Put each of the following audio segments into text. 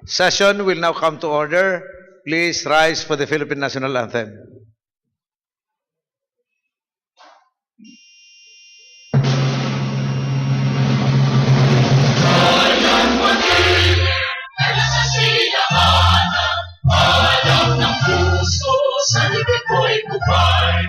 Session will now come to order. Please rise for the Philippine National Anthem. Sa likod ko'y bukay,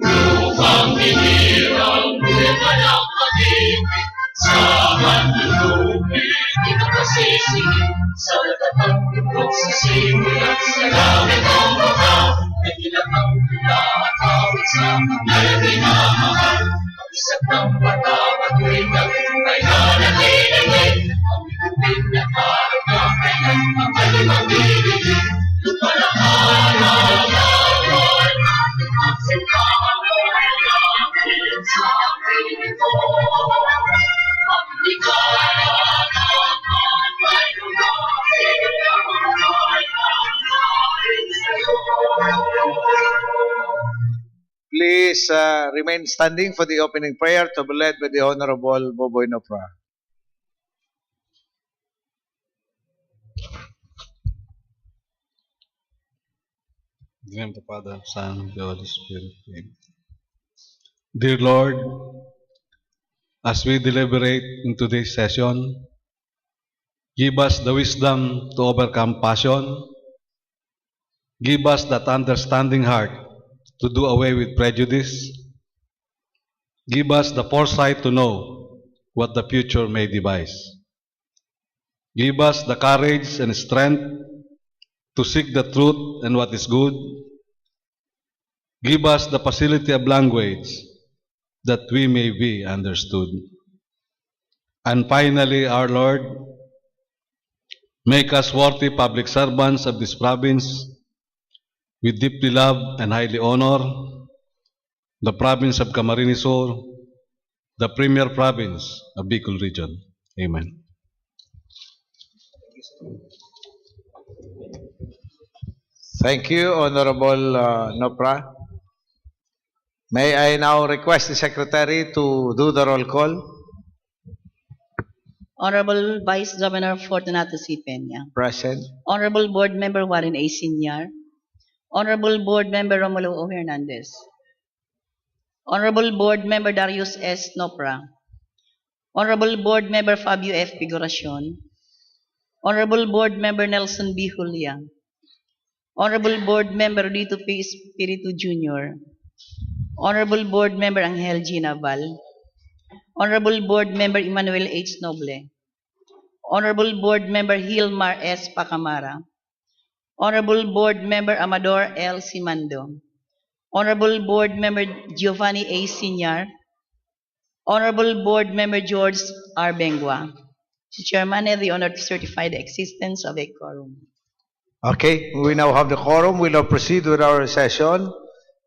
lupang hinirang, buwan ang pag-ibig, sa manlulupit, di ka kasisingin, sa latatang tupok sa simulat, sa langit ang bakaw, ay kinakang pinakawit sa kanya'y minamahal, ang isang ng patawat ko'y nagpay na natinigin, ang ikupin na parang kakayan, ang kalimang bibigin, lupa na Please remain standing for the opening prayer to be led by the Honorable Boboy Nopra. In the name of the Father, Son, and the Holy Spirit. Amen. Dear Lord, as we deliberate in today's session, give us the wisdom to overcome passion. Give us that understanding heart to do away with prejudice. Give us the foresight to know what the future may devise. Give us the courage and strength to seek the truth and what is good. Give us the facility of language that we may be understood. And finally, our Lord, make us worthy public servants of this province. We deeply love and highly honor the province of Camarines Sur, the premier province of Bicol region. Amen. Thank you, Honorable Nopra. May I now request the Secretary to do the roll call? Honorable Vice Governor Fortunato C. Peña. Present. Honorable Board Member Warren A. Senior. Honorable Board Member Romulo O. Hernandez. Honorable Board Member Darius S. Nopra. Honorable Board Member Fabio F. Figuracion. Honorable Board Member Nelson B. Julia. Honorable Board Member Rodito P. Espiritu Jr. Honorable Board Member Angel G. Naval. Honorable Board Member Emmanuel H. Noble. Honorable Board Member Hilmar S. Pacamara. Honorable Board Member Amador L. Simando. Honorable Board Member Giovanni A. Senior. Honorable Board Member George R. Bengua. Mr. Chairman, I have the honor to certify the existence of a quorum. Okay, we now have the quorum. We'll now proceed with our session.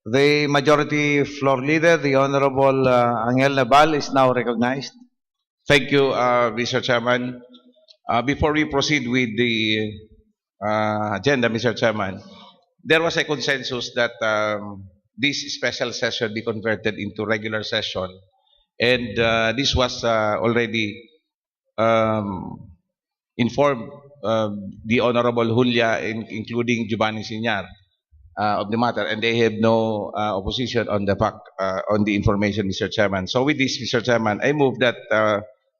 The majority floor leader, the Honorable Angel Naval, is now recognized. Thank you, Mr. Chairman. Before we proceed with the agenda, Mr. Chairman, there was a consensus that this special session be converted into regular session, and this was already informed the Honorable Julia, including Giovanni Senior, of the matter, and they have no opposition on the fact, on the information, Mr. Chairman. So with this, Mr. Chairman, I move that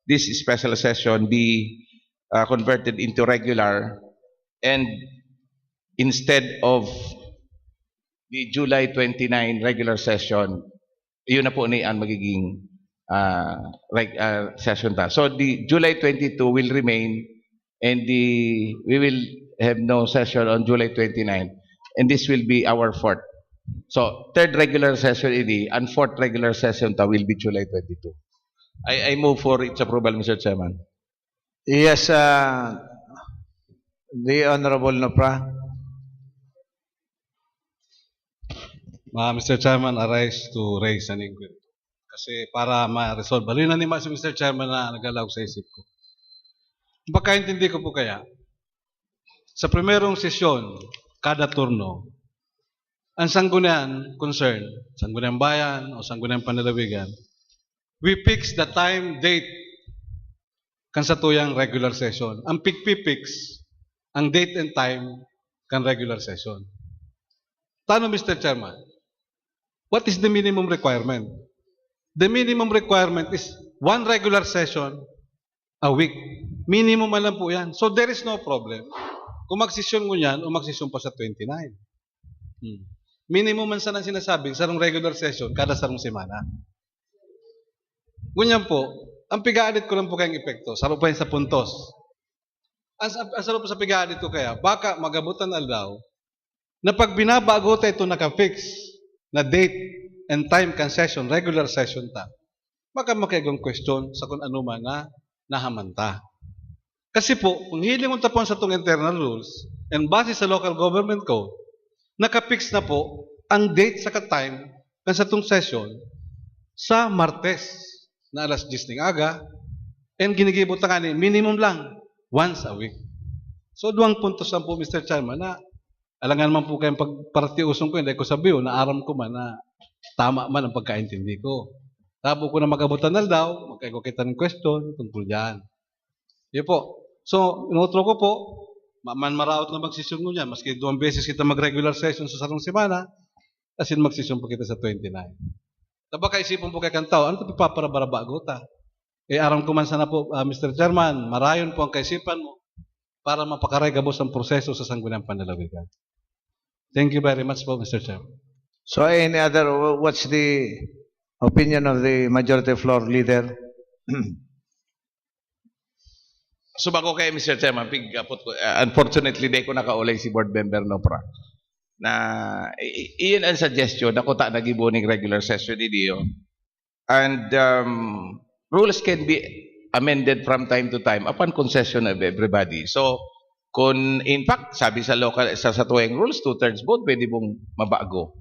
this special session be converted into regular, and instead of the July 29 regular session, yun na po ni ang magiging session ta. So the July 22 will remain, and we will have no session on July 29, and this will be our fourth. So third regular session ini, and fourth regular session ta will be July 22. I move for its approval, Mr. Chairman. Yes, the Honorable Nopra. Mr. Chairman, arise to raise an inquiry. Kasi para ma-resolve. Bali na ni si Mr. Chairman na nagalaw sa isip ko. Pagkaintindi ko po kaya, sa primerong sesyon, kada turno, ang sanggunian concern, sangguniang bayan o sangguniang panlalawigan, we fix the time, date, kan sa tuyang regular session. Ang pigpipix, ang date and time kan regular session. Tanong, Mr. Chairman, what is the minimum requirement? The minimum requirement is one regular session a week. Minimum man lang po yan. So there is no problem. Kung magsisyon mo yan, o magsisyon pa sa 29. Minimum man sana sinasabi, sarong regular session, kada sarong semana. Ganyan po, ang pigaadit ko lang po kayong epekto, saro pa yun sa puntos. Ang saro po sa pigaadit ko kaya, baka magabutan aldaw, na pag binabago tayo ito naka-fix na date and time kan session, regular session ta, baka makigong question sa kung ano man na nahamanta. Kasi po, kung hiling mo tapon sa itong internal rules and base sa local government code, naka-fix na po ang date sa ka-time kan sa itong session sa Martes na alas 10 ng aga and ginigibot na kanin, minimum lang, once a week. So, duwang puntos lang po, Mr. Chairman, na alangan man po kayong pagparatiusong ko, hindi ko sabiyo, na aram ko man na tama man ang pagkaintindi ko. Tabo ko na magabutan na daw, magkaigo kita ng question tungkol dyan. Yun po. So, inutro ko po, maraot na magsisyon mo niyan, maski 2 beses kita mag-regular session sa sarong semana, asin magsisyon po kita sa 29. Baka isipon po kay kantaw, ano ito paparabarabago ta? Aram ko man sana po, Mr. Chairman, marayon po ang kaisipan mo para mapakaregabos ang proseso sa Sangguniang Panlalawigan. Thank you very much po, Mr. Chairman. So any other, what's the opinion of the majority floor leader? So bago kay Mr. Chairman, unfortunately, di ko nakaulay si board member Nopra. Na iyon ang suggestion na kuta nagibuning regular session ni Dio. And rules can be amended from time to time upon concession of everybody. So, kung in fact, sabi sa local, sa tuwing rules, 2/3 vote, pwede mong mabago.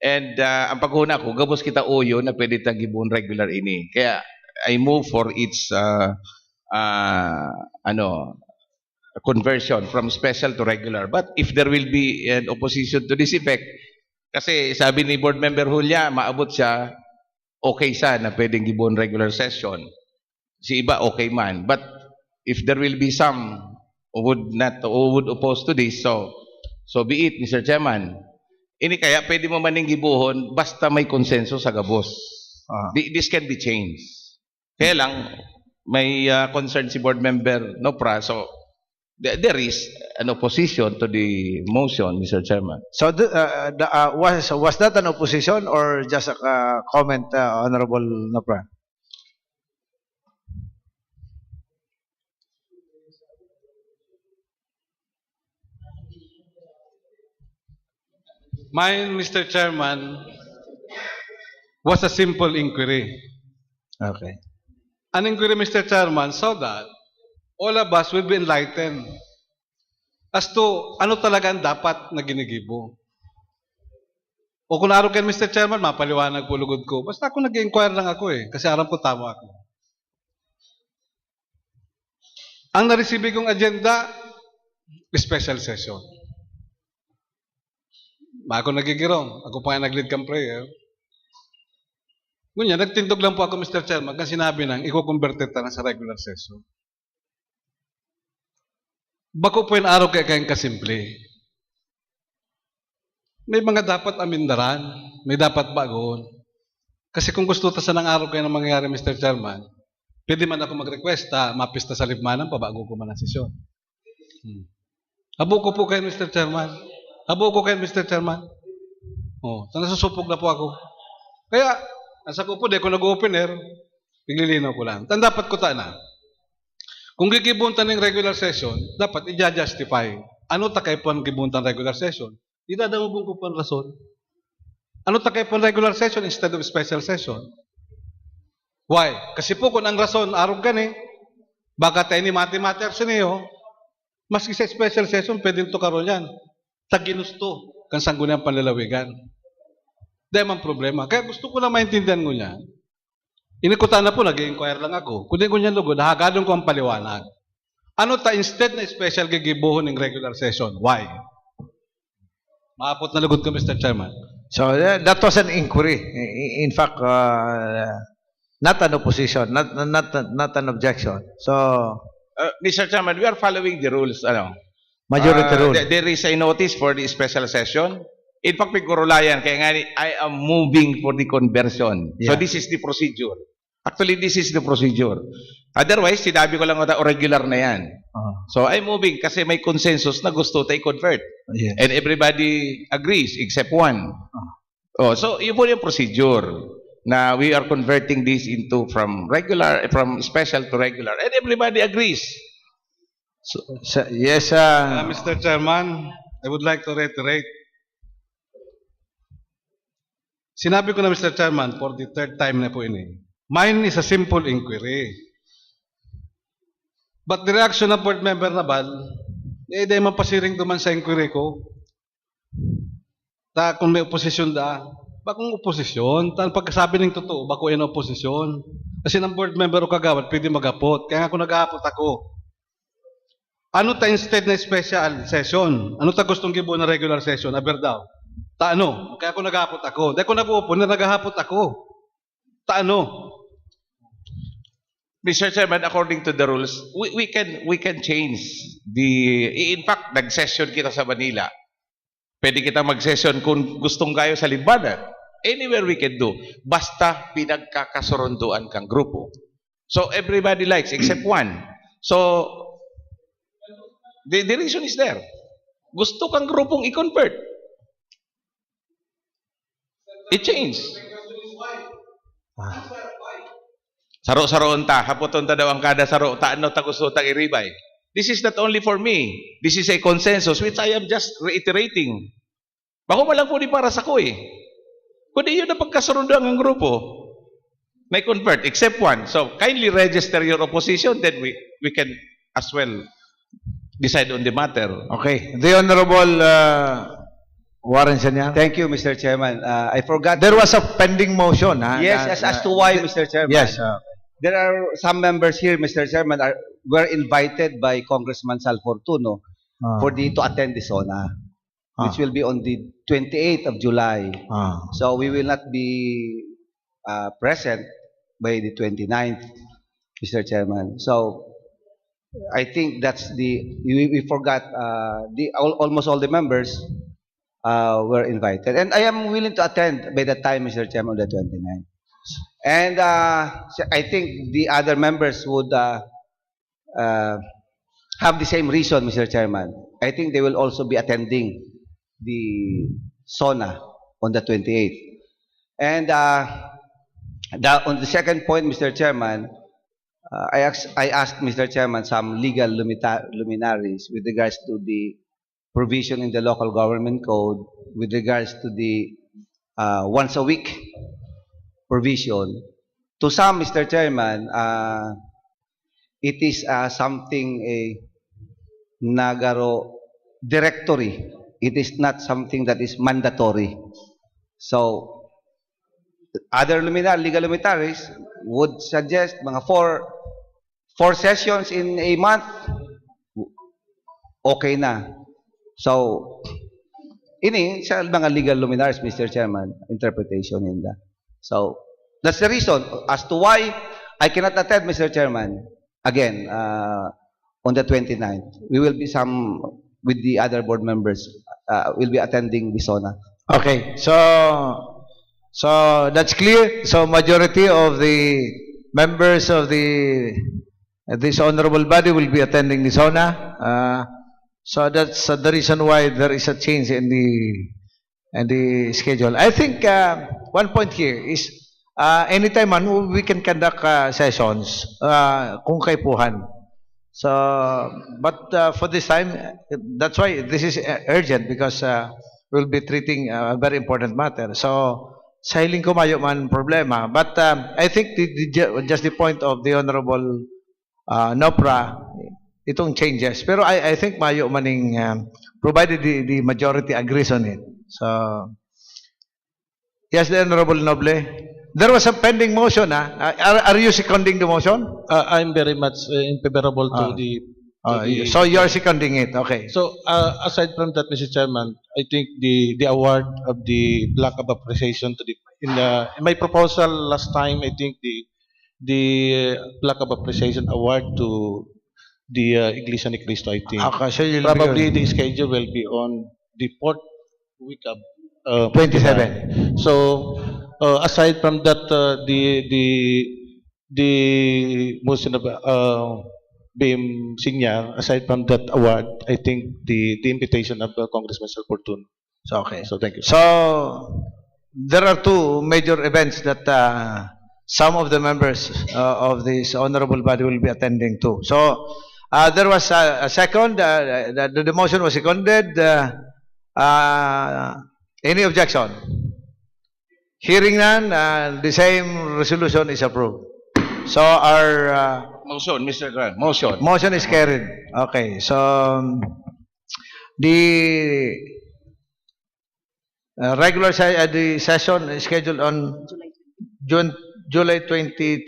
And ang paghuna ko, gabos kita uyo na pwede tagibun regular ini. Kaya, I move for its conversion from special to regular. But if there will be an opposition to this effect, kasi sabi ni board member Julia, maabot siya, okay siya na pwedeng gibon regular session. Si iba okay man. But if there will be some who would oppose to this, so be it, Mr. Chairman. Ini kaya pwede mo maning gibuhon basta may konsenso sa gabos. This can be changed. Kaya lang, may concern si board member Nopra, so there is an opposition to the motion, Mr. Chairman. So was that an opposition or just a comment, Honorable Nopra? Mine, Mr. Chairman, was a simple inquiry. Okay. An inquiry, Mr. Chairman, so that all of us will be enlightened as to ano talaga ang dapat na ginigibo. O kung araw kayo, Mr. Chairman, mapaliwanag po lugod ko. Basta ako nag-inquire lang ako kasi aram ko tama ako. Ang naresibi kong agenda, special session. Ako nagigirong. Ako pa nga nag-lead kang prayer. Ngunya, nagtindog lang po ako, Mr. Chairman, kasi sinabi nang i-converted na sa regular session. Bako po yung araw kaya kayong kasimple. May mga dapat amindaran, may dapat bagoon. Kasi kung gusto ta sa ng araw kayo na mangyayari, Mr. Chairman, pwede man ako mag-request, mapista sa libmanan, pabago ko man ang sesyon. Habo ko po kayo, Mr. Chairman. Habo ko kayo, Mr. Chairman. Nasusupog na po ako. Kaya, nasa ko po, di ko nag-open air, piglilinaw ko lang. Tan dapat ko na. Kung gigibuntan ng regular session, dapat i-justify. Ano takay po ang gibuntan regular session? Idadamubong ko po ang rason. Ano takay po ang regular session instead of special session? Why? Kasi po kung ang rason, araw gani, baka tayo ni mati-mati sa niyo, maski sa special session, pwede ito karoon yan. Taginusto kang Sangguniang Panlalawigan. Dahil man problema. Kaya gusto ko lang maintindihan ko niya. Inikutan na po, nag-inquire lang ako. Kundi ko niya lugod, hagadong ko ang paliwanag. Ano ta instead na special gigibuhon ng regular session? Why? Maapot na lugod ko, Mr. Chairman. So that was an inquiry. In fact, not an opposition, not an objection. So Mr. Chairman, we are following the rules. Majority rule. There is a notice for the special session. In fact, may kurulayan, kaya nga I am moving for the conversion. So Yeah. this is the procedure. Actually, this is the procedure. Otherwise, sinabi ko lang o regular na yan. So I'm moving kasi may consensus na gusto tayo convert. Yes. And everybody agrees except one. Oh, so yun po yung procedure na we are converting this into from special to regular. And everybody agrees. So, yes, Mr. Chairman, I would like to reiterate. Sinabi ko na, Mr. Chairman, for the third time na po ini. Mine is a simple inquiry. But the reaction ng board member na Bal, di mapasiring duman sa inquiry ko. Ta kung may oposisyon da, bakong oposisyon? Tan pagkasabi ng totoo, bako yan oposisyon. Kasi ng board member o kagawad, pwede magapot. Kaya nga kung nag-aapot ako, ano ta instead na special session? Ano ta gustong gibo na regular session? Aber daw. Ta ano? Kaya kung nag-aapot ako. Dahil kung nag-uupo na nag-ahapot ako. Ta ano? Mr. Chairman, according to the rules, we can change in fact, nag-session kita sa Manila. Pwede kita mag-session kung gustong kayo sa Libanan. Anywhere we can do. Basta pinagkakasurunduan kang grupo. So everybody likes except one. So the reason is there. Gusto kang grupong i-convert. It changed. Saro-saroon ta, hapoton ta daw ang kada saro, taano ta gusto ta iribay. This is not only for me. This is a consensus which I am just reiterating. Bako malang po di para sa ko eh. Kundi yun na pagkasurunduan ng grupo. May convert, except one. So, kindly register your opposition, then we can as well decide on the matter. okay. The Honorable Warren Sanyang. Thank you, Mr. Chairman. I forgot. There was a pending motion. Yes, as to why, Mr. Chairman. Yes. There are some members here, Mr. Chairman, were invited by Congressman Sal Fortuno to attend the SONA, which will be on the 28th of July. So we will not be present by the 29th, Mr. Chairman. So I think that's we forgot almost all the members were invited. And I am willing to attend by that time, Mr. Chairman, on the 29th. And I think the other members would have the same reason, Mr. Chairman. I think they will also be attending the SONA on the 28th. And on the second point, Mr. Chairman, I asked Mr. Chairman some legal luminaries with regards to the provision in the local government code with regards to the once a week provision. To some, Mr. Chairman, it is something nagaro directory. It is not something that is mandatory. So, other legal luminaries would suggest mga four sessions in a month, okay na. So, ini sa mga legal luminaries, Mr. Chairman, interpretation in that. So, that's the reason as to why I cannot attend, Mr. Chairman, again, on the 29th. We will be with the other board members, will be attending the SONA. Okay. So that's clear. So majority of the members of this honorable body will be attending the SONA. So that's the reason why there is a change in the schedule. I think one point here is anytime we can conduct sessions kung kaipuhan. So, but for this time, that's why this is urgent because we'll be treating a very important matter. So, sa hiling ko mayo man problema. But I think just the point of the Honorable Nopra, itong changes. Pero I think mayo maning provided the majority agrees on it. So, yes, the Honorable Noble. There was a pending motion. Are you seconding the motion? I'm very much favorable to So you are seconding it. Okay. So aside from that, Mr. Chairman, I think the award of the plaque of appreciation to in my proposal last time, I think the plaque of appreciation award to the Iglesia ni Cristo, I think. Okay, so you'll Probably be the schedule will be on the fourth week of 27. So aside from that, the motion of BM Signia, aside from that award, I think the invitation of Congressman Salfortun. So, okay. So thank you. So, there are two major events that some of the members of this honorable body will be attending to. So, there was a second, the motion was seconded. Any objection? Hearing none, the same resolution is approved. So, our Motion, Mr. Grant, motion. motion is carried. Okay, so the regular the session is scheduled on July 22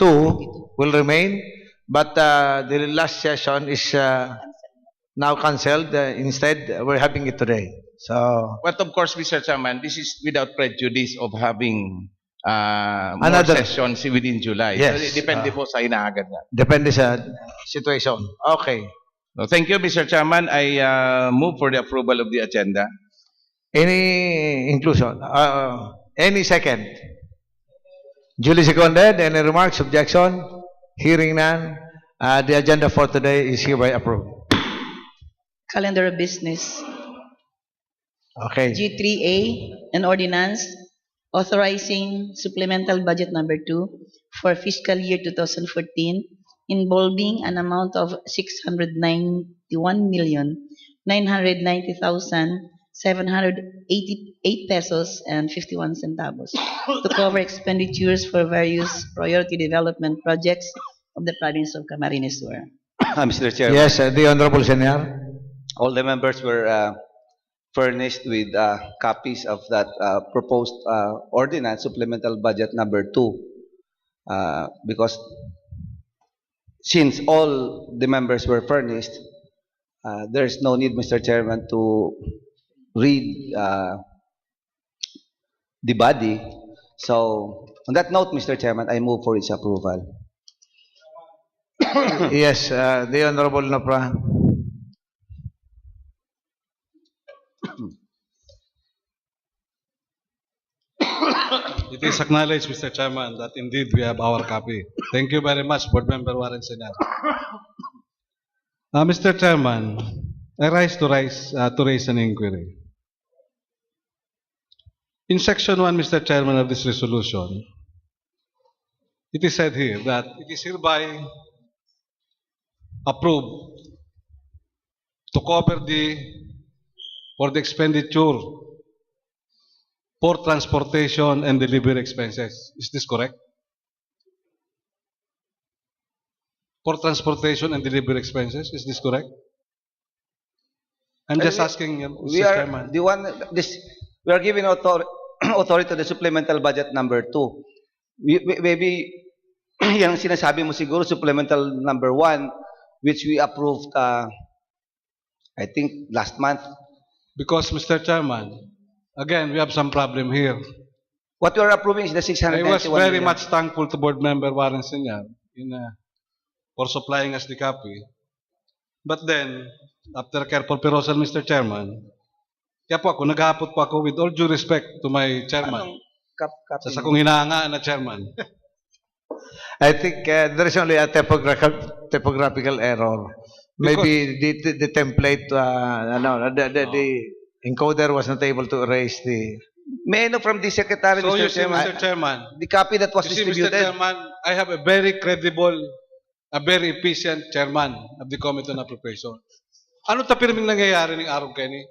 will remain, but the last session is now cancelled. Instead, we're having it today. So But of course, Mr. Chairman, this is without prejudice of having more Another- sessions within July. Yes. So, depende po sa inaagad nga. depende sa situation. Okay. So, thank you, Mr. Chairman. I move for the approval of the agenda. Any inclusion? Any second? Duly seconded. Any remarks, objection? Hearing none. The agenda for today is hereby approved. Calendar of business. Okay. G3A, an ordinance authorizing supplemental budget number 2 for fiscal year 2014 involving an amount of 691,990,788 pesos and 51 centavos to cover expenditures for various priority development projects of the province of Camarines Sur. Mr. Chairman, Yes, the Honorable Senior. all the members were furnished with copies of that proposed ordinance, supplemental budget number 2, because since all the members were furnished, there's no need, Mr. Chairman, to read the body. So, on that note, Mr. Chairman, I move for its approval. Yes, the Honorable Nopra. It is acknowledged, Mr. Chairman, that indeed we have our copy. Thank you very much, Board Member Warren Senyar. Mr. Chairman, I rise to raise an inquiry. In Section 1, Mr. Chairman, of this resolution, it is said here that it is hereby approved to cover for the expenditure for transportation and delivery expenses. Is this correct? For transportation and delivery expenses, is this correct? I'm just asking, We Mr. are Chairman. the one we are giving authority to the supplemental budget number 2. Maybe yung sinasabi mo siguro supplemental number 1, which we approved I think last month. Because, Mr. Chairman, again, we have some problem here. What we are approving is the I was 691 very million. much thankful to Board Member Warren Senyar for supplying us the copy. But then, after careful perusal, Mr. Chairman, kaya po ako, naghapot po ako with all due respect to my chairman. Copy. Sa kung hinaanga na chairman. I think there is only a typographical error. Maybe the template, the encoder was not able to erase the. May I know from the secretary, So Mr. you see, Chairman, Mr. Chairman, the copy that was you see, Mr. distributed. Chairman, I have a very credible, a very efficient chairman of the Committee on Appropriation. Ano tapirming nangyayari ng araw kayo ni?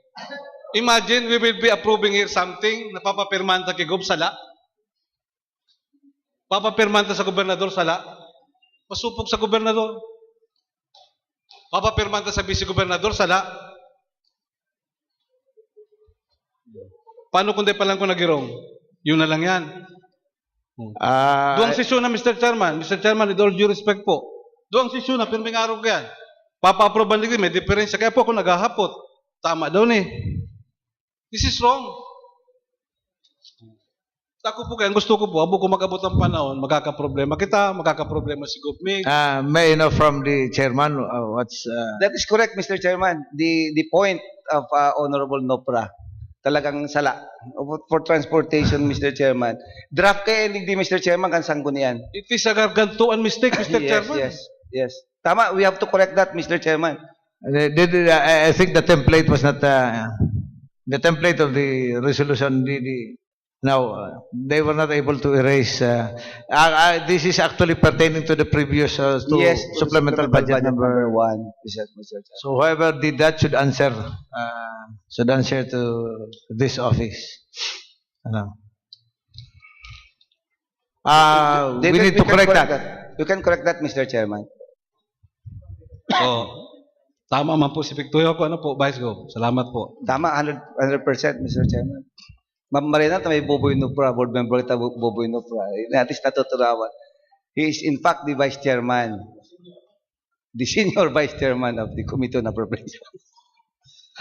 Imagine we will be approving here something na papapirmanta kay Gob Sala. Papapirmanta sa gobernador Sala. Pasupog sa gobernador. Papapirmanta sa vice-gobernador Sala. Paano kung di pa lang ko nagirong? Yun na lang yan. Duang sesyon na, Mr. Chairman. Mr. Chairman, with all due respect po. Duang sesyon na, pirming araw ko yan. Papa-approve ang may diferensya. Kaya po ako naghahapot. Tama daw ni. This is wrong. Ako po kaya, ang gusto ko po, abo ko mag-abot ang panahon, magkakaproblema kita, magkakaproblema si Gupmig. May I know from the chairman what's That is correct, Mr. Chairman. The point of Honorable Nopra, talagang sala. For transportation, Mr. Chairman. Draft kay hindi, Mr. Chairman, kan sanggunian. It is a gargantuan mistake, Mr. Chairman. Yes. Tama, we have to correct that, Mr. Chairman. I think the template was not the template of the resolution. They were not able to erase. This is actually pertaining to the previous to Yes, supplemental budget number. one, Mr. Chairman. So whoever did that should answer to this office. Ano? We need to correct that. You can correct that, Mr. Chairman. So, tama man po si Victorio ko. Ano po, Vice Go? Salamat po. Tama, 100%, Mr. Chairman. Ma'am Marina, may Boboy Nupra, board member kita Boboy Nupra. At least natuturawan. He is in fact the vice chairman, the senior vice chairman of the Committee on Appropriations.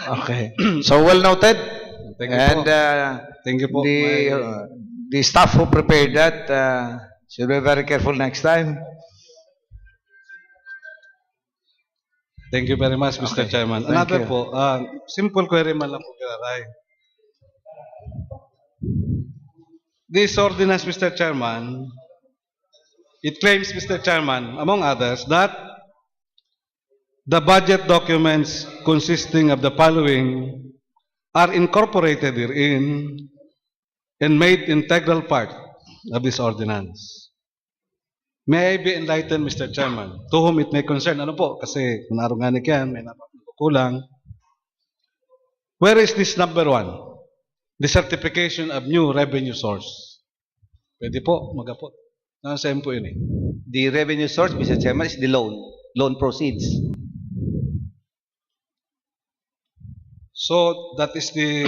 Okay. So well noted. Thank you And po. Thank you po. the staff who prepared that should be very careful next time. Thank you very much, Mr. Chairman. Thank Another you. po, simple query man lang po kay Ray. This ordinance, Mr. Chairman, it claims, Mr. Chairman, among others, that the budget documents consisting of the following are incorporated herein and made integral part of this ordinance. May I be enlightened, Mr. Chairman, to whom it may concern? Ano po? Kasi kung narunganik yan, may napakulang. Where is this number one? The certification of new revenue source. Pwede po, magapot. Nasa po yun eh. The revenue source, Mr. Chairman, is the loan proceeds. So, that is the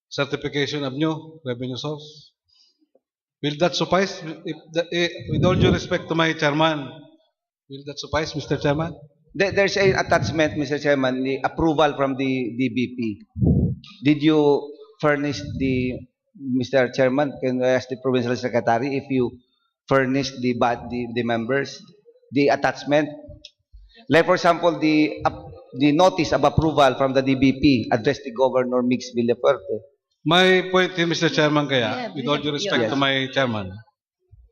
certification of new revenue source. Will that suffice? With all due respect to my chairman, will that suffice, Mr. Chairman? There's an attachment, Mr. Chairman, the approval from the DBP. Did you furnish Mr. Chairman, can I ask the Provincial Secretary if you furnished the members, the attachment? Like for example, the notice of approval from the DBP addressed to Governor Mix Villaferte. My point here, Mr. Chairman, kaya, Yeah, with all due respect yes. to my chairman,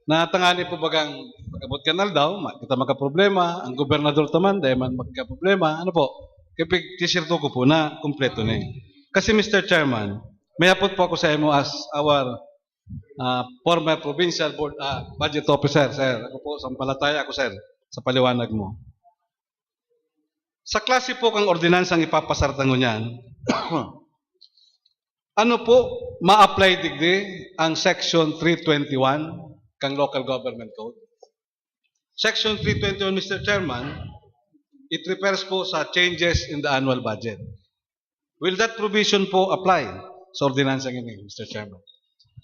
natangali po bagang pag-abot kanal daw, kita magka-problema, ang gobernador taman, dahil man magka-problema, ano po, kapag tisirto ko po na kumpleto na eh. Kasi Mr. Chairman, may apot po ako sa imo as our former provincial board budget officer, sir. Ako po, sampalataya ako, sir, sa paliwanag mo. Sa klase po kang ordinansang ipapasartan ko niyan, ano po, ma-apply digdi ang Section 321 kang Local Government Code? Section 321, Mr. Chairman, it refers po sa changes in the annual budget. Will that provision po apply sa ordinansang ini, Mr. Chairman?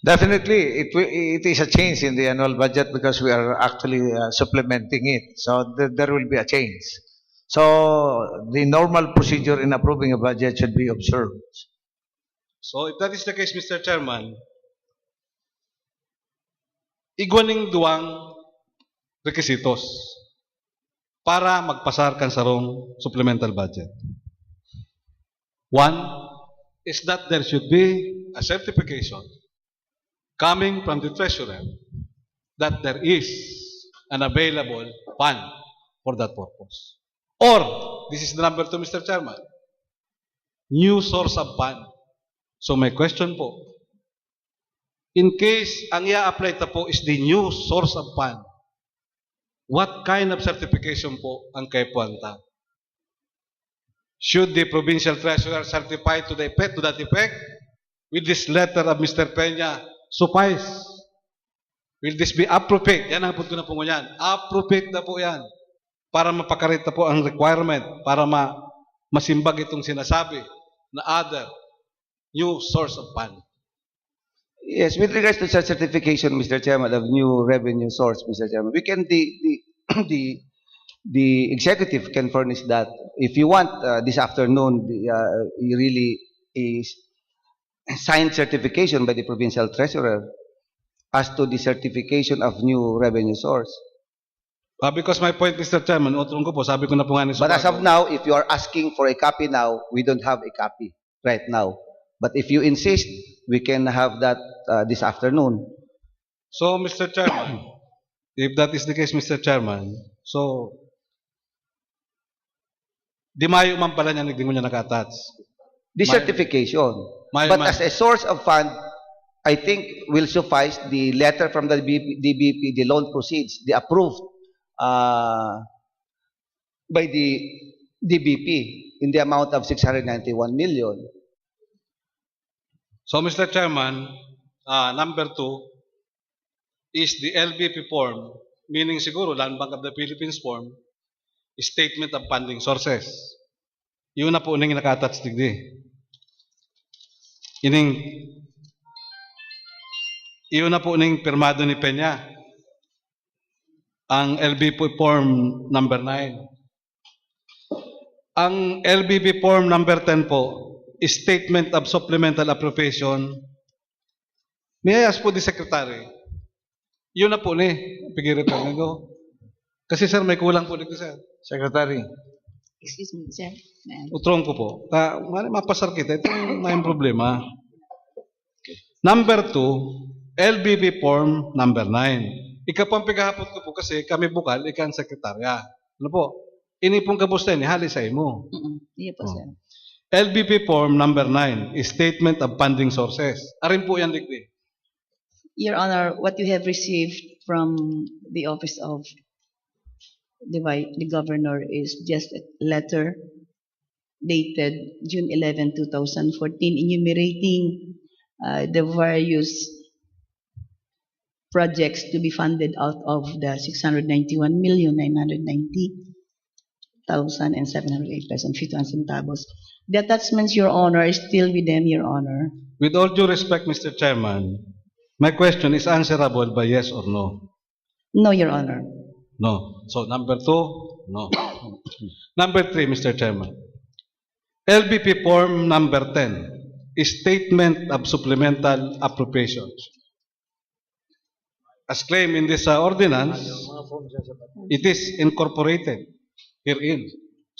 Definitely, it is a change in the annual budget because we are actually supplementing it. So there will be a change. So the normal procedure in approving a budget should be observed. So if that is the case, Mr. Chairman, igwaning duwang requisitos para magpasar kan sarong supplemental budget. One is that there should be a certification coming from the treasurer that there is an available fund for that purpose. Or, this is the number two, Mr. Chairman, new source of fund. So my question po, in case ang i-apply ta po is the new source of fund, what kind of certification po ang kaipuanta? Should the provincial treasurer certify to that effect? Will this letter of Mr. Peña suffice? Will this be appropriate? Yan ang punto na po yan. Appropriate na po yan. Para mapakarita po ang requirement, para masimbag itong sinasabi na other new source of fund. Yes, with regards to certification, Mr. Chairman, of new revenue source, Mr. Chairman, we can the executive can furnish that. If you want this afternoon, really is signed certification by the provincial treasurer as to the certification of new revenue source. Because my point, Mr. Chairman, utrong ko po, sabi ko na po nga ni But as of Subago. now, if you are asking for a copy now, we don't have a copy right now. But if you insist, we can have that this afternoon. So, Mr. Chairman, if that is the case, Mr. Chairman, so, di mayo man pala niya, hindi mo niya naka-attach. The My- certification. my- But my- as a source of fund, I think will suffice the letter from the DBP, the loan proceeds, the approved by the DBP in the amount of 691 million. So, Mr. Chairman, number 2 is the LBP form, meaning siguro, Land Bank of the Philippines form, statement of funding sources. Yun na po ning naka-attach digdi. Yun na po ning pirmado ni Peña. Ang LBP form number 9. Ang LBP form number 10 po, statement of supplemental appropriation. May I ask po the secretary? Yun na po ni, pigiri po nito. Kasi sir, may kulang po dito sir. Secretary. Excuse me, sir. Utrong ko po. Mapasar kita, ito yung problema. Number 2, LBP form number 9. Ika pang pigahapot ko po kasi kami bukal, ika ang sekretarya. Ano po? Ini pong kabusta ni halisay mo. Iya po, sir. LBP form number 9, statement of funding sources. Arin po yan digdi. Your Honor, what you have received from the office of the governor is just a letter dated June 11, 2014, enumerating the various projects to be funded out of the 691,990,708.51. The attachments, Your Honor, is still with them, Your Honor. With all due respect, Mr. Chairman, my question is answerable by yes or no. No, Your Honor. No. So, number 2, no. Number 3, Mr. Chairman. LBP form number 10, statement of supplemental appropriations. As claimed in this ordinance, it is incorporated herein.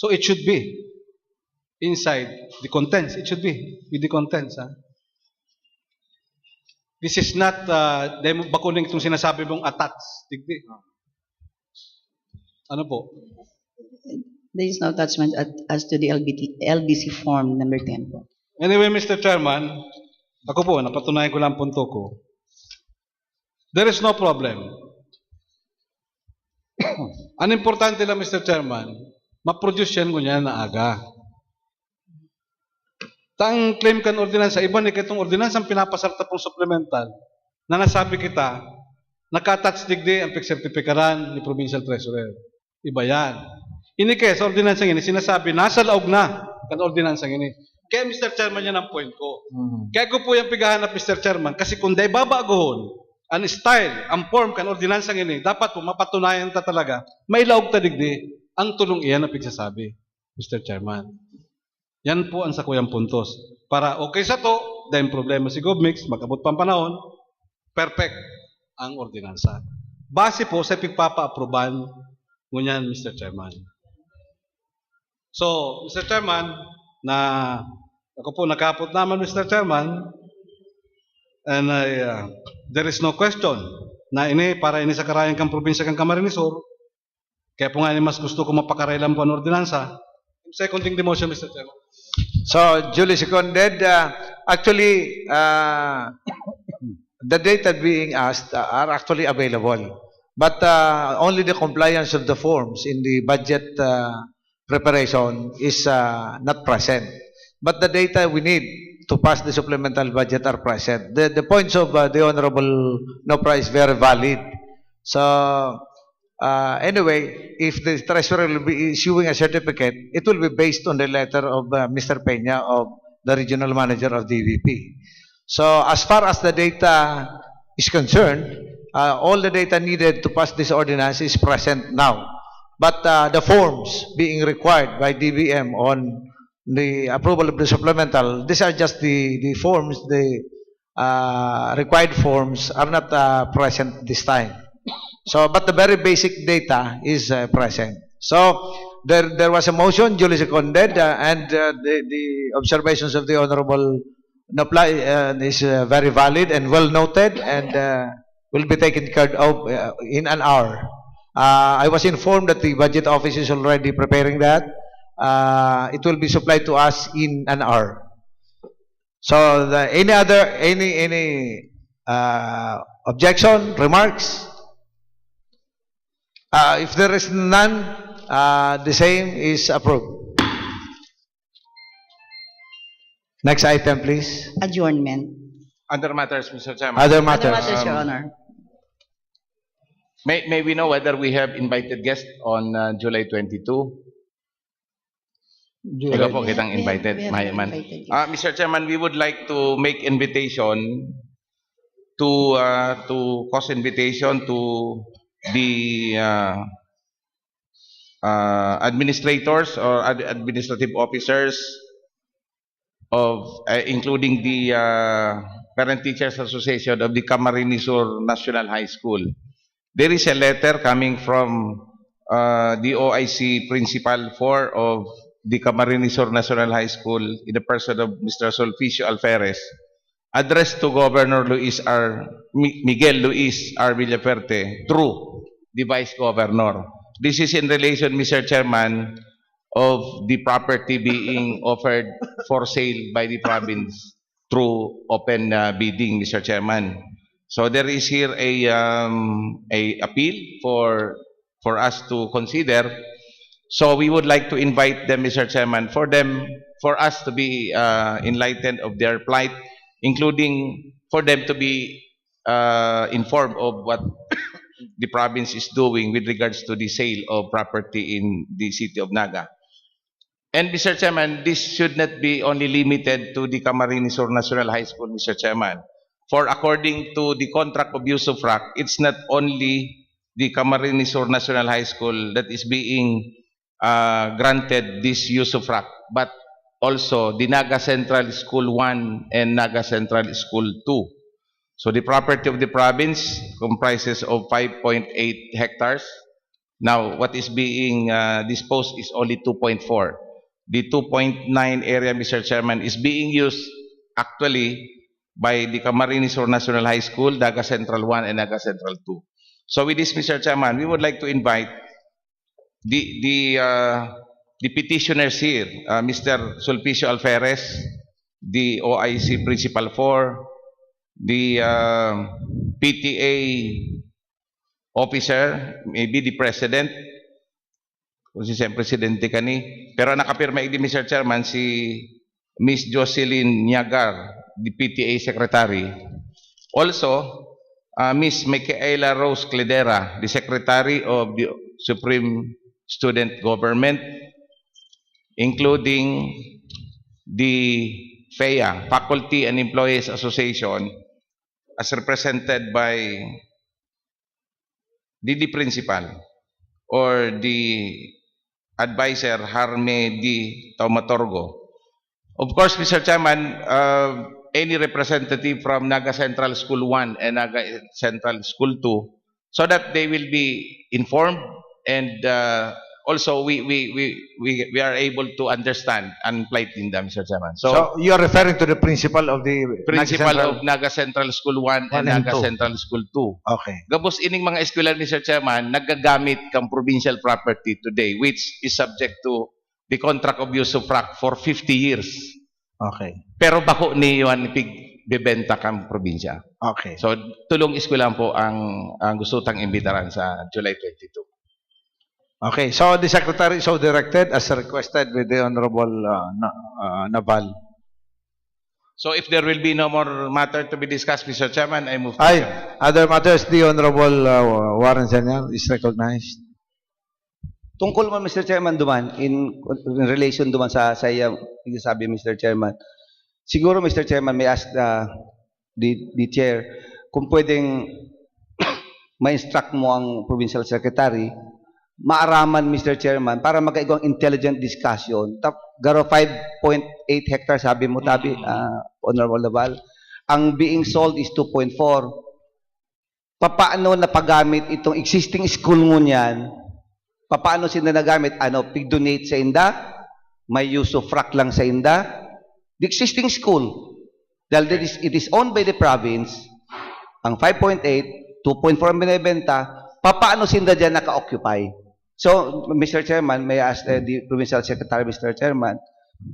So, it should be inside the contents. It should be with the contents. This is not, dahil bakuning itong sinasabi mong attach. Digdi. Ano po? There is no attachment as to the LBC form number 10 po. Anyway, Mr. Chairman, ako po, napatunayan ko lang punto ko. There is no problem. Ang importante lang, Mr. Chairman, ma-produce yan ko niya na aga. Tang claim kan ordinansa, iba ni kitong ordinansa ang pinapasarta pong supplemental na nasabi kita, naka-attach digdi ang pag-sertifikaran ni Provincial Treasurer. Iba yan. Ini kaya sa ordinansa ini, sinasabi, nasa laog na kan ordinansa ini. Kaya Mr. Chairman yan ang point ko. Kaya ko po yung pigahanap, Mr. Chairman, kasi kung day babagohon, ang style, ang form kan ordinansa ini, dapat po mapatunayan ta talaga, may laog ta digdi, ang tulong iyan na pigsasabi, Mr. Chairman. Yan po ang sakuyang puntos. Para okay sa to, dahil problema si GovMix, magabot pang panahon, perfect ang ordinansa. Base po sa pagpapa-aproban ngunyan, Mr. Chairman. So, Mr. Chairman, na ako po nakapot naman, Mr. Chairman, and there is no question na ini para ini sa karayang kang probinsya kang Camarines Sur, kaya po nga ini mas gusto ko mapakarailan po ang ordinansa. Seconding the motion, Mr. Chairman. So, duly seconded. Actually, the data being asked are actually available. But only the compliance of the forms in the budget preparation is not present. But the data we need to pass the supplemental budget are present. The points of the Honorable Nopra is very valid. So, anyway, if the treasurer will be issuing a certificate, it will be based on the letter of Mr. Peña, of the regional manager of DVP. So, as far as the data is concerned, all the data needed to pass this ordinance is present now. But the forms being required by DBM on the approval of the supplemental, these are just the forms, the required forms are not present this time. So, but the very basic data is present. So, there was a motion duly seconded, and the observations of the Honorable Napla is very valid and well noted, and will be taken care of in an hour. I was informed that the budget office is already preparing that. It will be supplied to us in an hour. So, any objection, remarks? If there is none, the same is approved. Next item, please. Adjournment. Other matters, Mr. Chairman. Other Other matters. matters, Your Honor. May we know whether we have invited guests on July 22? Ikaw po kitang invited, We have Mayaman. invited you. Mr. Chairman, we would like to make invitation to cause invitation to the administrators or administrative officers of including the Parent Teachers Association of the Camarines Sur National High School. There is a letter coming from the OIC Principal 4 of the Camarines Sur National High School in the person of Mr. Sulpicio Alferez, addressed to Governor Miguel Luis R. Villaferte through the Vice Governor. This is in relation, Mr. Chairman, of the property being offered for sale by the province through open bidding, Mr. Chairman. So there is here a appeal for us to consider. So we would like to invite them, Mr. Chairman, for us to be enlightened of their plight, including for them to be informed of what the province is doing with regards to the sale of property in the city of Naga. And Mr. Chairman, this should not be only limited to the Camarines Sur National High School, Mr. Chairman. For according to the contract of use of RAC, it's not only the Camarines Sur National High School that is being granted this use of RAC, but also the Naga Central School 1 and Naga Central School 2. So the property of the province comprises of 5.8 hectares. Now, what is being disposed is only 2.4. The 2.9 area, Mr. Chairman, is being used actually by the Camarines Sur National High School, Naga Central 1 and Naga Central 2. So with this, Mr. Chairman, we would like to invite the petitioners here, Mr. Sulpicio Alferez, the OIC Principal 4, the PTA officer, maybe the president, kung siyang presidente kani. Pero nakapirma din, Mr. Chairman, si Miss Jocelyn Niagar, the PTA secretary. Also, Miss Micaela Rose Cledera, the secretary of the Supreme Student Government, including the FEA, Faculty and Employees Association, as represented by the principal or the advisor Harme D. Taumatorgo. Of course, Mr. Chairman, any representative from Naga Central School 1 and Naga Central School 2, so that they will be informed, and also we are able to understand and plight in them, Mr. Chairman. So you are referring to the principal of the Principal Naga of Naga Central School 1 and and Naga 2. Central School 2. Okay. Gabos ining mga eskwela, Mr. Chairman, nagagamit kang provincial property today, which is subject to the contract of use of RAC for 50 years. Okay. Pero bako ni Yuan bibenta kang probinsya. Okay. So, tulong eskwela po ang gusto tang imbitaran sa July 22. Okay. So the secretary so directed as requested with the Honorable Naval. So, if there will be no more matter to be discussed, Mr. Chairman, I move to Ay, adjourn. other matters, the Honorable Warren Senior is recognized. Tungkol man, Mr. Chairman, duman, in relation duman sa iyang sabi, Mr. Chairman, siguro, Mr. Chairman, may ask the chair kung pwedeng ma-instruct mo ang provincial secretary, maaraman, Mr. Chairman, para magkaigawang intelligent discussion, garo 5.8 hectares sabi mo tabi, Honorable Laval. Ang being sold is 2.4. Papaano napagamit itong existing school mo niyan? Papaano sila nagamit? Ano, pig-donate sa inda? May use of frac lang sa inda? The existing school, dahil it is owned by the province, ang 5.8, 2.4 ang binibenta, papaano sila dyan naka-occupy? So, Mr. Chairman, may I ask the Provincial Secretary, Mr. Chairman,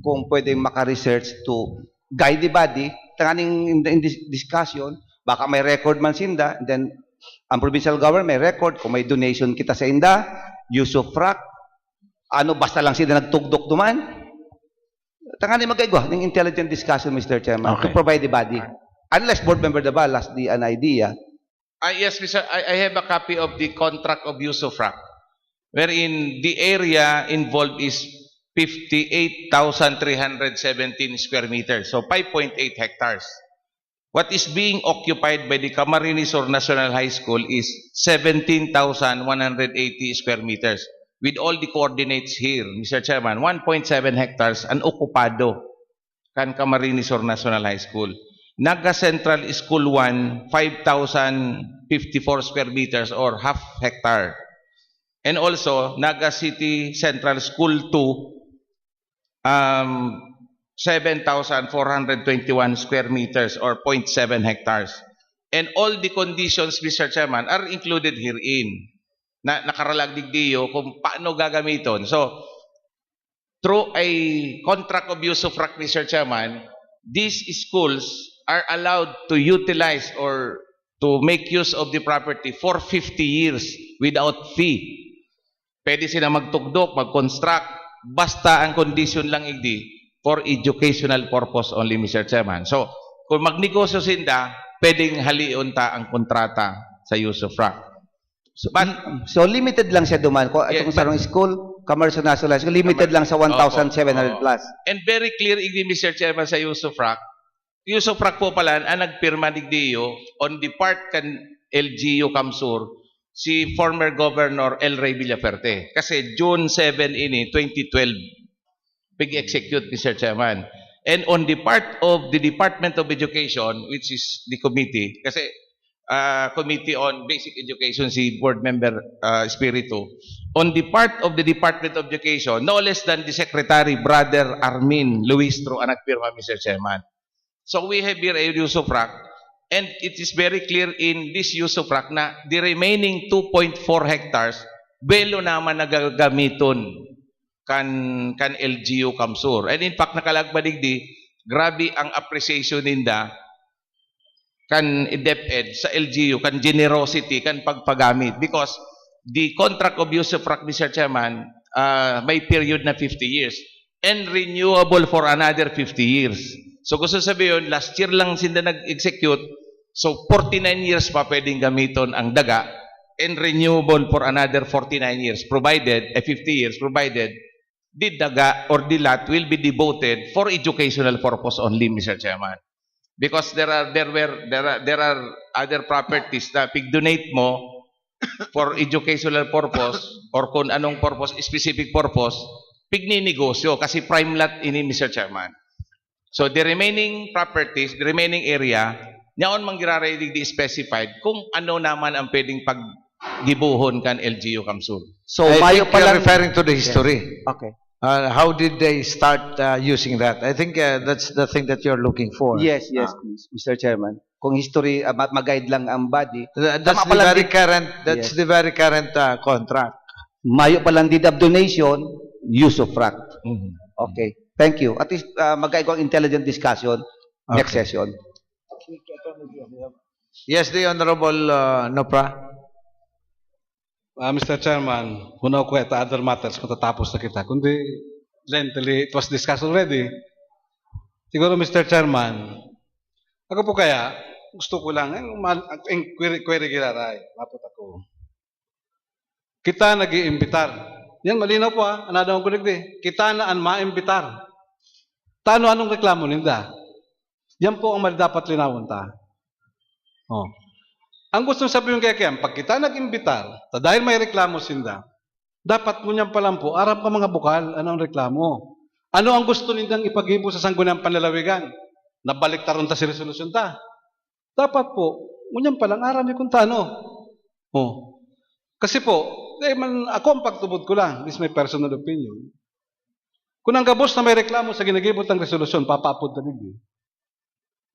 kung pwedeng maka-research to guide the body, tanganing in this discussion, baka may record man sinda, and then ang provincial government may record, kung may donation kita sa inda, use of frac, ano, basta lang sila nagtugdok duman. Tanganing magkaigwa ng intelligent discussion, Mr. Chairman, to provide the body. Unless Board Member Dabal has an idea. Yes, Mr. I have a copy of the contract of use of frac, wherein the area involved is 58,317 square meters, so 5.8 hectares. What is being occupied by the Camarines Sur National High School is 17,180 square meters. With all the coordinates here, Mr. Chairman, 1.7 hectares ang okupado kan Camarines Sur National High School. Naga Central School 1, 5,054 square meters or half hectare. And also, Naga City Central School 2, 7,421 square meters or 0.7 hectares. And all the conditions, Mr. Chairman, are included herein. Na nakaralagdig diyo kung paano gagamiton. So, through a contract of use of frac, Mr. Chairman, these schools are allowed to utilize or to make use of the property for 50 years without fee. Pwede sila magtugdok, mag-construct, basta ang condition lang igdi for educational purpose only, Mr. Chairman. So, kung magnegosyo sinda, pwedeng haliun ta ang kontrata sa use of frac. So limited lang siya duman. Kung itong sarong school, Commercial National School, limited lang sa 1,700 plus. And very clear igdi, Mr. Chairman, sa use of frac. Use of frac po pala, ang nagpirma digdiyo on the part kan LGU Kamsur, si former Governor El Rey Villaferte. Kasi June 7 ini, 2012, pig-execute, Mr. Chairman. And on the part of the Department of Education, which is the committee, kasi Committee on Basic Education, si Board Member Espiritu, on the part of the Department of Education, no less than the Secretary, Brother Armin Luistro, ang nagpirma, Mr. Chairman. So we have here a use of frac, and it is very clear in this use of frac na the remaining 2.4 hectares, belo naman nagagamiton kan LGU Kamsur. And in fact, nakalagbadig grabe ang appreciation ninda kan DepEd sa LGU, kan generosity, kan pagpagamit. Because the contract of use of frac, Mr. Chairman, may period na 50 years and renewable for another 50 years. So gusto sabihin, last year lang sila nag-execute, so 49 years pa pwedeng gamiton ang daga and renewable for another 49 years, provided, 50 years, provided the daga or the lot will be devoted for educational purpose only, Mr. Chairman. Because there are other properties na pig-donate mo for educational purpose or kung anong purpose, specific purpose, pigninegosyo kasi prime lot ini, Mr. Chairman. So the remaining properties, the remaining area, nyaon manggiraredig di specified kung ano naman ang pwedeng paggibuhon kan LGU Kamsur. So I Mayo think pa you're lang. referring to the history. Okay. How did they start using that? I think that's the thing that you're looking for. Yes, please, Mr. Chairman. Kung history, mag-guide lang ang body. That's Tama the pa lang very din- current. That's Yes. the very current contract. Mayo pa lang deed of donation, use of frac. Okay. Thank you. At least mag-guide ko ang intelligent discussion next session. Yes, the Honorable Nopra. Mr. Chairman, muna ko ito other matters matatapos na kita. Kundi, lently, it was discussed already. Siguro, Mr. Chairman, ako po kaya, gusto ko lang, query gilaray, mapot ako. Kita nag-iimbitar. Yan, malinaw po anadang ko nagdi. Kita na ang maimbitar. Tano anong reklamo ninda? Yan po ang dapat linawon ta. Oh. Ang gusto sabihin kaya pag kita nag-imbitar, dahil may reklamo sinda, dapat mo niyan palang po, arap ka mga bukal, anong reklamo? Ano ang gusto nilang ipaghibo sa sangguniang panlalawigan? Nabalik taron ta si resolusyon ta. Dapat po, ngunyan palang arami kung tano. Oh. Kasi po, ako ang pagtubod ko lang. This is my personal opinion. Kung ang gabos na may reklamo sa ginagibot ng resolusyon, papaapod na digdi.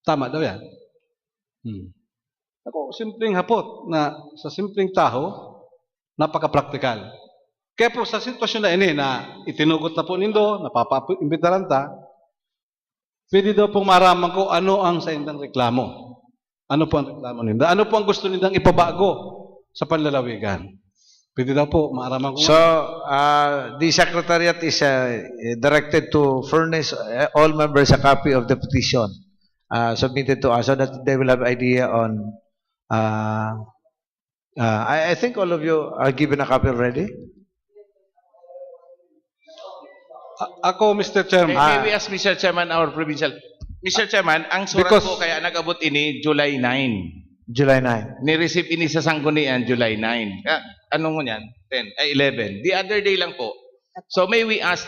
Tama daw yan. Ako, simpleng hapot na sa simpleng tao, napaka-praktikal. Kaya po sa sitwasyon na ini na itinugot na po nindo, napapaimbitaran ta, pwede daw pong maraman ko ano ang sa indang reklamo. Ano po ang reklamo ninda? Ano po ang gusto nindang ipabago sa panlalawigan? Pwede daw po maraman ko. So, the Secretariat is directed to furnish all members a copy of the petition submitted to us so that they will have idea on. I think all of you are given a copy already. Ako, Mr. Chairman. May we ask Mr. Chairman, our provincial. Mr. Chairman, ang surat Because- po kaya nag-abot ini July 9. July 9. Ni-receive ini sa sanggunian July 9. Anong mo yan? 11. The other day lang po. So may we ask,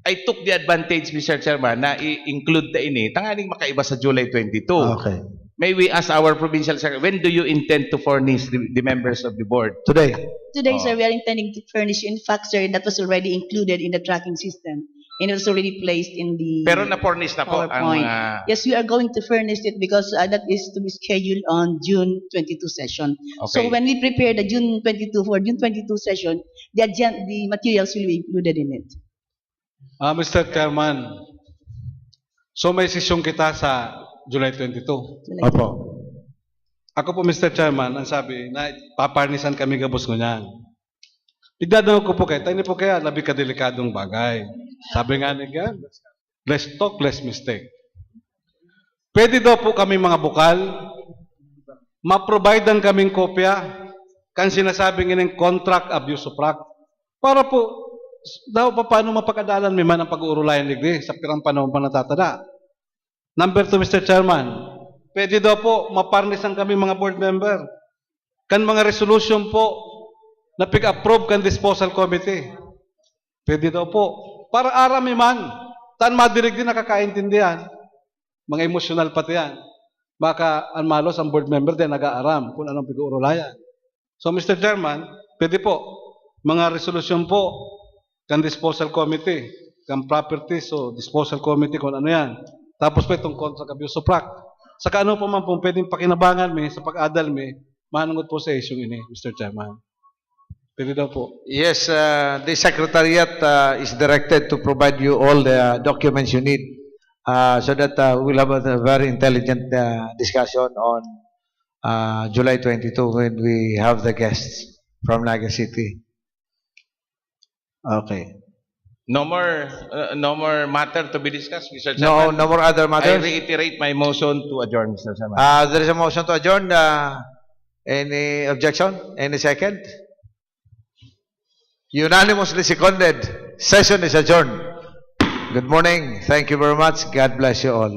I took the advantage, Mr. Chairman, na i-include na ini, tangaling makaiba sa July 22. Okay. May we ask our provincial secretary, when do you intend to furnish the members of the board? Today. Today, sir, we are intending to furnish. In fact, sir, that was already included in the tracking system. And it was already placed in the Pero na-furnish na po ang... PowerPoint. Yes, we are going to furnish it because that is to be scheduled on June 22 session. So Okay. when we prepare the June 22 for June 22 session, the materials will be included in it. Mr. Chairman, so may sesyon kita sa July 22. Opo. Ako po, Mr. Chairman, ang sabi na paparnisan kami gabos ngunyan. Tigdadaan ko po kayo, tayo po kaya labi kadelikadong bagay. Sabi nga niya, less talk, less mistake. Pwede daw po kami mga bukal, ma-providean kaming kopya, kan sinasabing ining contract abuse of practice, para po, daw pa paano mapagadalan may man ang pag-uurulayan ligdi sa pirang panahon pa natatada. Number 2, Mr. Chairman, pwede daw po maparnisan kami mga board member, kan mga resolution po, na pick-approve kan disposal committee. Pwede daw po. Para arami man. Tan madirig din nakakaintindihan. Mga emotional pati yan. Baka anmalos ang board member din nag-aaram kung anong pag-uurulayan. So Mr. Chairman, pwede po. Mga resolution po kan disposal committee, kan properties o disposal committee kung ano yan. Tapos po itong contract abuse of practice. Saka ano po man po pwedeng pakinabangan may sa pag-adal may manungot po sa issue ini, Mr. Chairman. Pwede daw po. Yes, the Secretariat is directed to provide you all the documents you need so that we'll have a very intelligent discussion on July 22 when we have the guests from Naga City. Okay. No more matter to be discussed, Mr. No, Chairman. no more other I matters? reiterate my motion to adjourn, Mr. Chairman. There is a motion to adjourn. Any objection? Any second? Unanimously seconded. Session is adjourned. Good morning. Thank you very much. God bless you all.